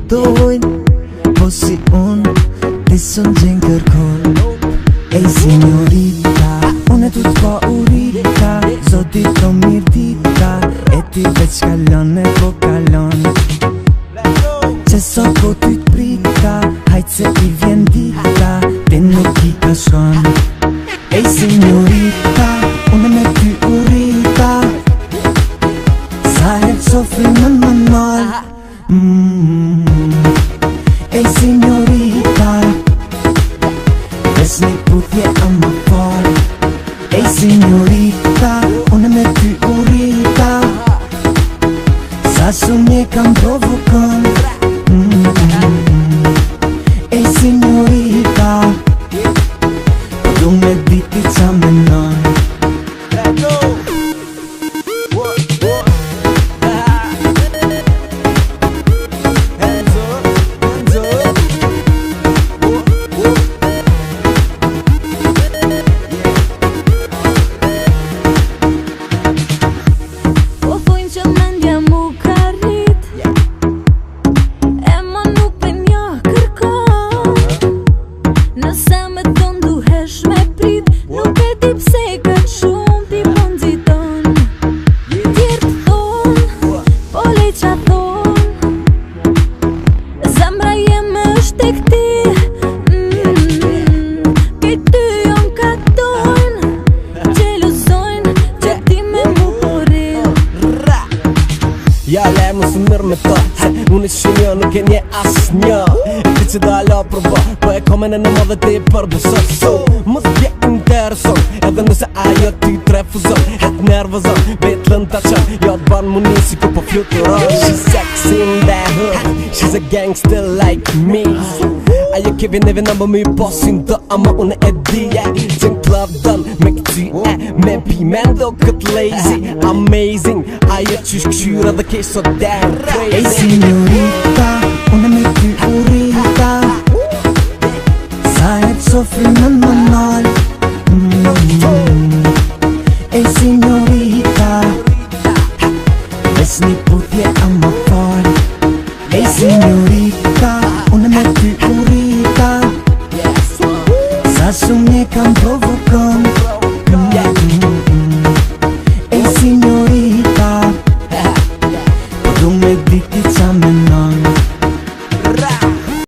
kuptojnë, po si unë ti s'un gjenë kërkon. Ej signorita, unë tu t'pa urita, zoti të mirë dita, e ti veç kalon e po kalon. Që sot po ty t'prita, hajt se i vjen dita, ti nuk i ka shkon. Ej signorita, unë me ty urita, sa herë qofri më nol. Ej signorita, besni putje a më fal. Ej signorita, unë me ty urita, sa shumë je kam provokon. Ej signorita, po du me diti qa menon. Ja le mu së mërë me ta, se unë që një nuk e nje as një. Ti që da la përba, po e komene në madhe ti përbësot. So, më t'je intereson, edhe nëse ajo ti trefuzon, het nervozon, betlën ta qën, jo t'ban mu nisi ku po fluturon. She's sexy in the hood, she's a gangster like me. Ajo ke vjen neve nëmbë me posin të ama unë e dije. Qen club dën me këty me pimendo kët lazy. Amazing, ajo qysh këshyra dhe ke so damn crazy. Ej signorita, unë me ty urita, sa herë qofri më nol. Ej signorita, besni putje a më fal. Ej signorita, unë me ty urita, sa shumë je kam provokon.